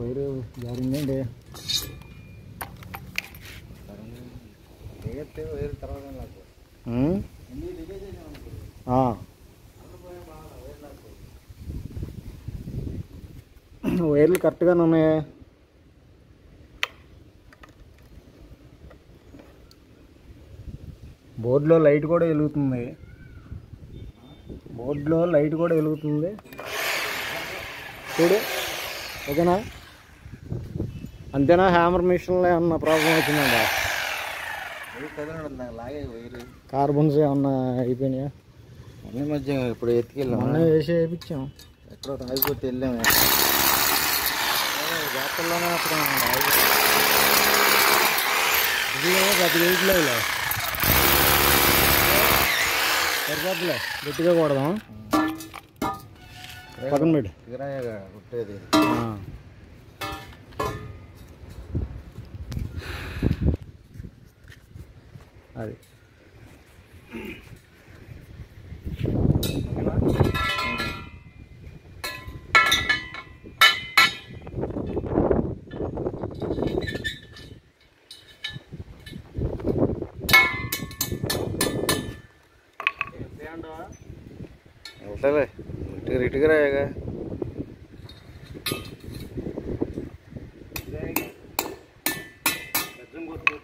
Wire జారిందండి. Wire తర్వాత వైర్లు కరెక్ట్గానే ఉన్నాయా? బోర్డులో లైట్ కూడా వెలుగుతుంది. చూడు, ఓకేనా? అంతేనా? హ్యామర్ మిషన్లో ఏమన్నా ప్రాబ్లం వచ్చిందంట? కార్బన్స్ ఏమన్నా అయిపోయినాయా? అన్ని మధ్య ఇప్పుడు ఎత్తుకెళ్ళాం, అన్నీ వేసి వేయించాం. ఎక్కడో ఆగిపోతే వెళ్ళాము. జాతరలోనే అప్పుడు ప్రతి వెయిట్లో సరిపోతులే, గట్టిగా కొడదాం. పక్కన పెట్టి కుట్టేది అది. వెళ్తాలే, ఇటుగా రాయగా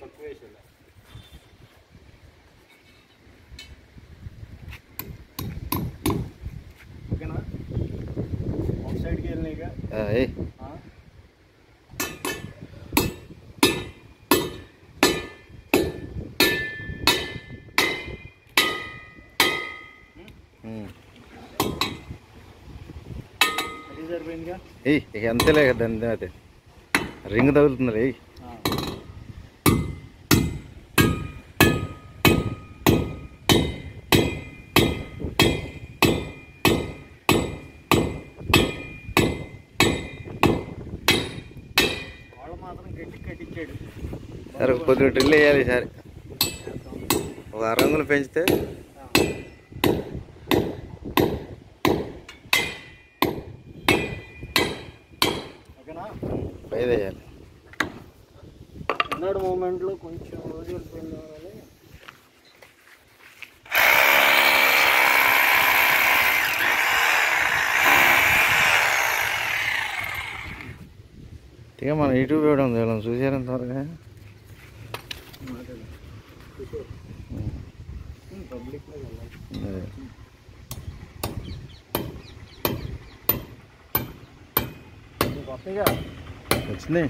తక్కువ వేసేలా. ఓకేనా? అవుట్ సైడ్కి వెళ్ళినాయిగా. అంతేలే కదా, అదే రింగ్ తగులుతుంది. సరే, కొద్దిగా డ్రిల్ వేయాలి సరే. ఒక రంగులు పెంచితే వేయాలి. ఎన్నడు మూమెంట్లో కొంచెం రోజు వెళ్ళిపోయింది. ఇక మనం యూట్యూబ్ ఇవ్వడం చూడాలి, చూసారంత వరకు. కొత్తగా వచ్చింది.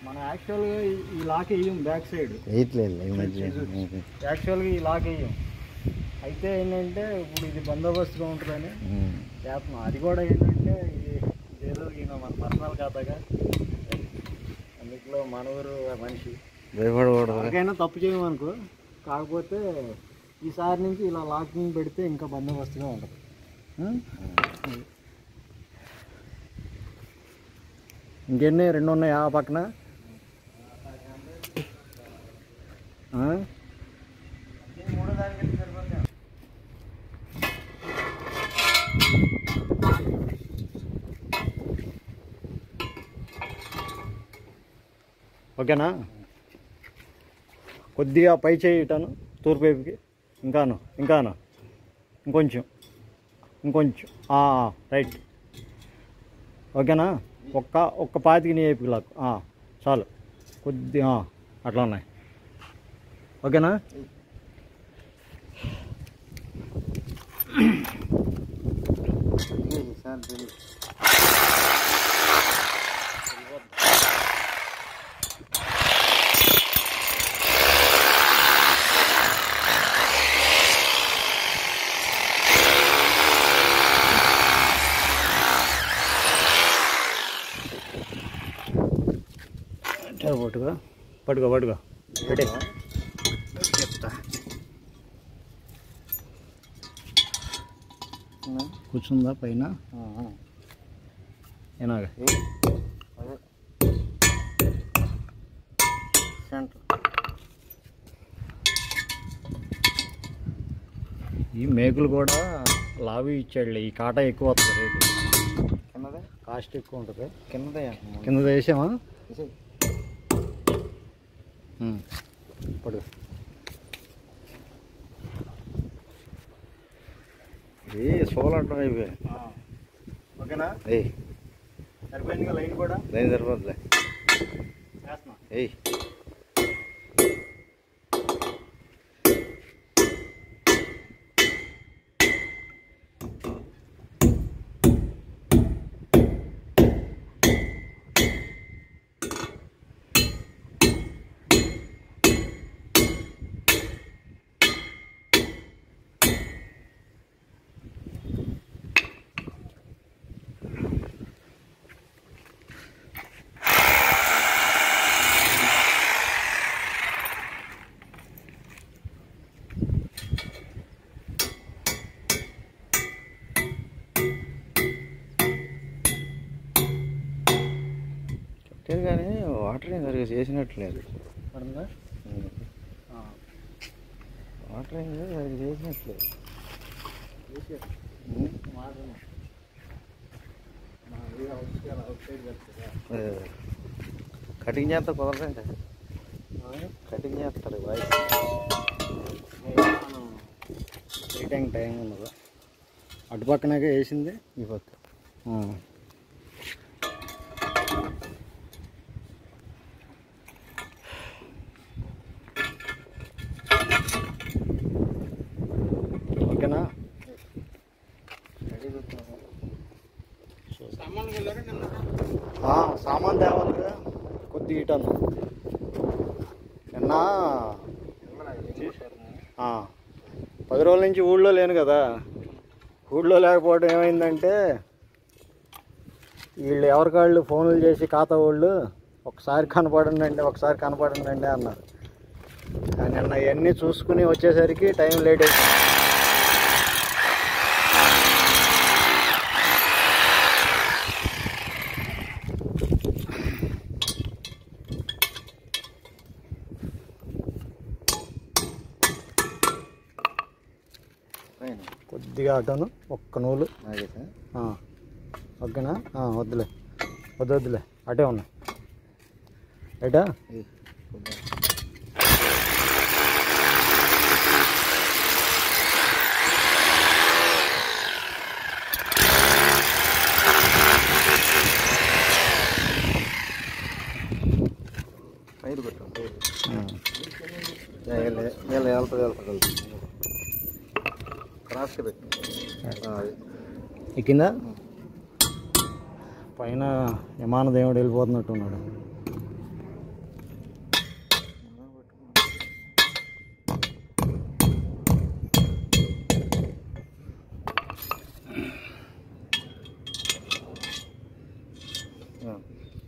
మనం యాక్చువల్గా ఈ లాక్ వేయం, బ్యాక్ సైడ్ యాక్చువల్గా ఈ లాక్ వేయం. అయితే ఏంటంటే ఇప్పుడు ఇది బందోబస్తుగా ఉంటుందని చేస్తున్నాం. అది కూడా ఏంటంటే ఇది ఏదో ఈయన మన పర్సనల్ ఖాతాగా, అందులో మన ఊరు మనిషి ఎవరికైనా తప్పు చేయమనుకో. కాకపోతే ఈసారి నుంచి ఇలా లాకింగ్ పెడితే ఇంకా బందోబస్తుగా ఉంటుంది. ఇంకెన్ని 2 ఉన్నాయి ఆ పక్కన. ఓకేనా? కొద్దిగా పై చేయటాను తూర్పు వైపుకి. ఇంకాను ఇంకొంచెం రైట్. ఓకేనా? ఒక్క పాతికి నీ వైపుకి లాక్ చాలు. కొద్దిగా అట్లా ఉన్నాయి. ఓకేనా? పట్టుకో పెట్టే చెప్తా. కూర్చుందా పైన? ఏనాగా ఈ మేకులు కూడా లావి ఇచ్చాడులే. ఈ కాటా ఎక్కువ వస్తుంది రేటు, కిందదే కాస్ట్ ఎక్కువ ఉంటుంది. కిందదే కింద వేసామా పడు. ఇది సోలంటాం ఇవి. ఓకేనా? ఏయ్ సరిపోయిందిగా లైన్ కూడా. లైన్ సరిపోద్దులే. వేస్తున్నా. ఏయ్ లేదు కానీ వాటరింగ్ సరిగ్గా చేసినట్లేదు. పడుతుందా? వాటరింగ్ సరిగ్గా చేసినట్లేదు. కటింగ్ చేస్తారు కుదరదండి. కటింగ్ చేస్తారు బాయ్. టైం ఉండదు. అటుపక్కనగా వేసింది ఈ పక్క ఓకేనా? సామాన్ తేవాలిగా కొద్దిగా ఇటన్నా. నిన్న 10 రోజుల నుంచి ఊళ్ళో లేను కదా. ఊళ్ళో లేకపోవడం ఏమైందంటే వీళ్ళు ఎవరికాళ్ళు ఫోన్లు చేసి ఖాతా వాళ్ళు ఒకసారి కనపడండి అన్నారు. కానీ నిన్న ఇవన్నీ చూసుకుని వచ్చేసరికి టైం లేట్ అయిపోయింది. కొద్దిగా అటను ఒక్క నూలు. ఓకేనా? వద్దులే అటే ఉన్నాయి. రైటా? పైరు పెట్టాం. వెళ్తుంది క్రాస్కి పెట్టు. ఎక్కిందా? పైన విమాన దేవుడు వెళ్ళిపోతున్నట్టున్నాడు.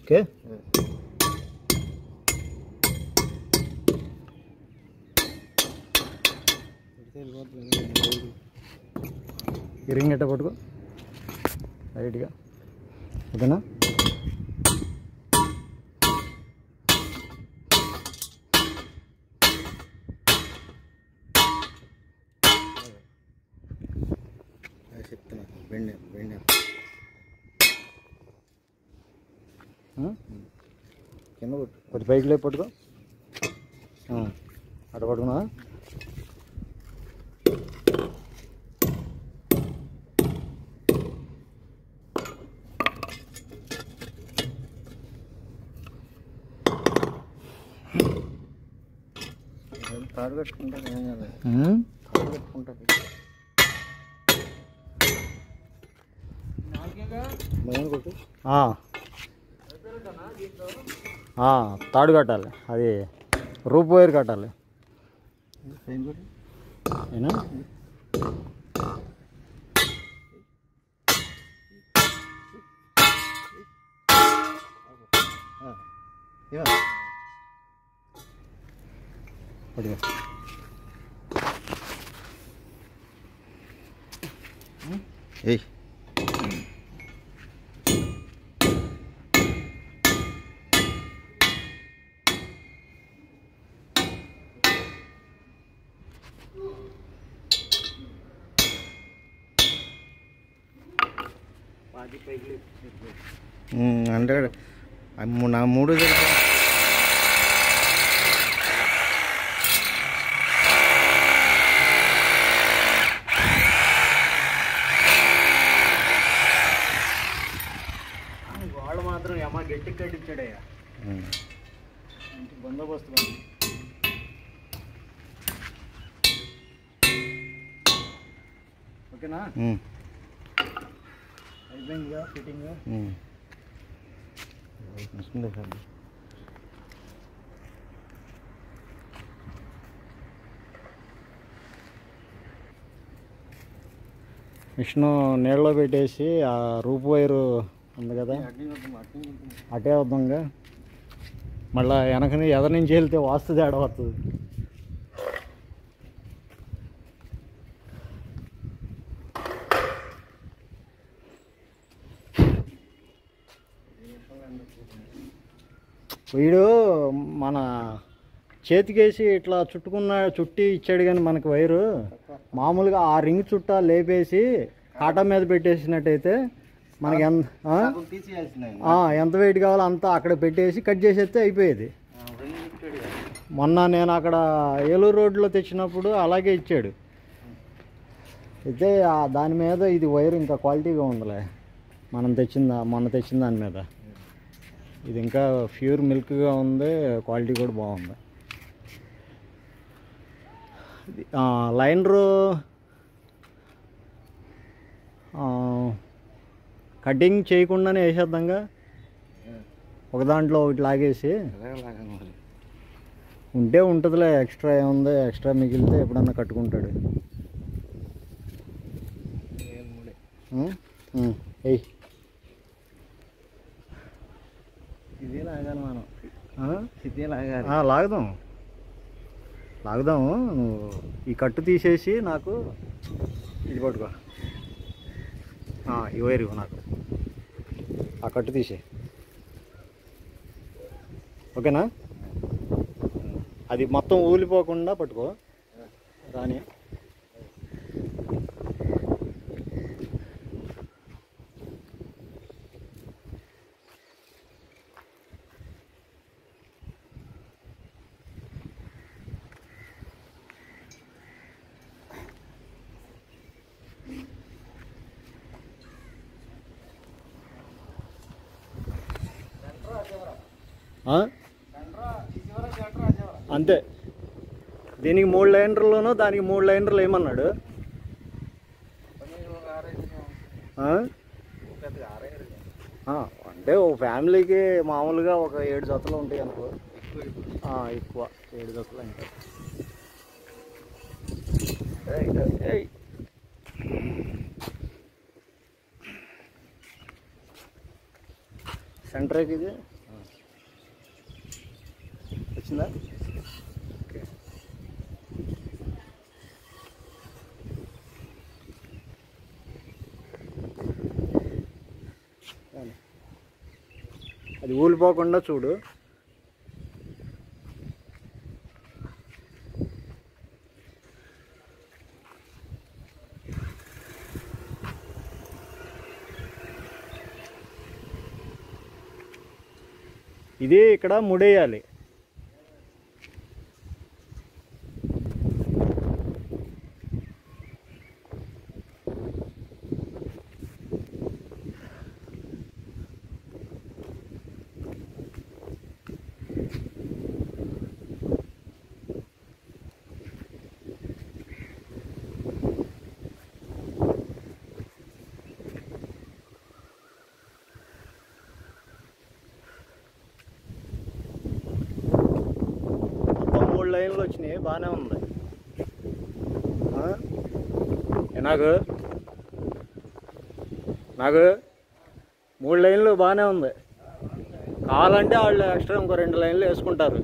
ఓకే. ఈ రింగ్ ఎట్ట పట్టుకో రైట్గా. ఓకేనా? చెప్తున్నా బెండ్ కింద కొట్టు. కొద్ది పైకి లేపు పట్టుకో. అట్ట పట్టుకున్నా. తాడు కట్టుకుంటాను. ఏం కాదు, తాడు కట్టుకుంటాను. కొట్టు. తాడు కట్టాలి. అది రూప్ వైర్ కట్టాలి. ఏనా? పడిగా ఏయ్ అంటే నా 3 వాళ్ళు మాత్రం ఏమా గట్టి కట్టించాడయ్యా బందోబస్తు ఓకేనా అయిపోయిందిగా ఫిట్టింగ్ మిషన్ నీళ్ళలో పెట్టేసి ఆ రూప్ వైరు ఉంది కదా అటే వద్దాంగా మళ్ళీ వెనకని ఎదరి నుంచి వెళ్తే వాస్తు తేడా వస్తుంది వీడు మన చేతికేసి ఇట్లా చుట్టి ఇచ్చాడు కానీ మనకి వైరు మామూలుగా ఆ రింగ్ చుట్టా లేపేసి కాటా మీద పెట్టేసినట్టయితే మనకి ఎంత వెయిట్ కావాలో అంతా అక్కడ పెట్టేసి కట్ చేసేస్తే అయిపోయేది. మొన్న నేను అక్కడ ఏలూరు రోడ్లో తెచ్చినప్పుడు అలాగే ఇచ్చాడు. అయితే దాని మీద ఇది వైర్ ఇంకా క్వాలిటీగా ఉందిలే మొన్న తెచ్చిన దాని మీద. ఇది ఇంకా ప్యూర్ మిల్క్గా ఉంది, క్వాలిటీ కూడా బాగుంది. లైనరు కటింగ్ చేయకుండానే వేసేద్దాంగా, ఒక దాంట్లో ఒకటి లాగేసి ఉంటే ఉంటుందిలే. ఎక్స్ట్రా ఏముంది, ఎక్స్ట్రా మిగిలితే ఎప్పుడన్నా కట్టుకుంటాడు. ఎయ్ ఇదే లాగాలి మనం, ఇదే లాగాలి. లాగుదాము. నువ్వు ఈ కట్టు తీసేసి నాకు ఇది పట్టుకో, ఈ వైరు నాకు ఆ కట్టు తీసే, ఓకేనా? అది మొత్తం ఊలిపోకుండా పట్టుకో రాని. అంతే, దీనికి 3 లైనర్లోనూ దానికి 3 లైనర్లు ఏమన్నాడు? అంటే ఒక ఫ్యామిలీకి మామూలుగా ఒక 7 జతలు ఉంటాయి అనుకో, ఎక్కువ 7 జతలు అంటే. సెంటర్కి ఇది వచ్చిందా? ఓకే. అది ఊలిపోకుండా చూడు. ఇది ఇక్కడ ముడేయాలి. లైన్లు వచ్చినాయి, బాగానే ఉంది. నాకు 3 లైన్లు బాగానే ఉంది. కావాలంటే వాళ్ళు ఎక్స్ట్రా ఇంకో 2 లైన్లు వేసుకుంటారు.